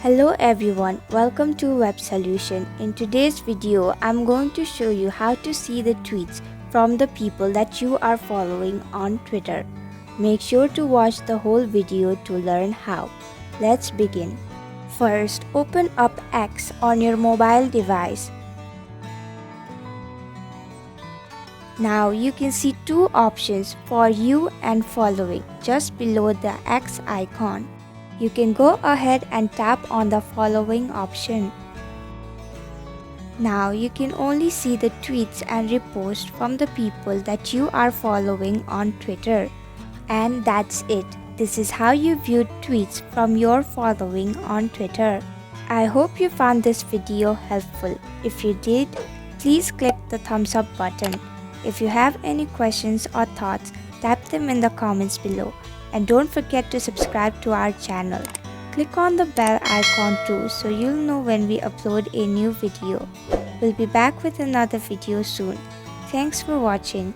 Hello everyone, welcome to Web Solution. In today's video, I'm going to show you how to see the tweets from the people that you are following on Twitter. Make sure to watch the whole video to learn how. Let's begin. First, open up X on your mobile device. Now you can see two options for you and following just below the X icon. You can go ahead and tap on the following option. Now you can only see the tweets and reposts from the people that you are following on Twitter. And that's it. This is how you view tweets from your following on Twitter. I hope you found this video helpful. If you did, please click the thumbs up button. If you have any questions or thoughts, type them in the comments below. And don't forget to subscribe to our channel. Click on the bell icon too so you'll know when we upload a new video. We'll be back with another video soon. Thanks for watching.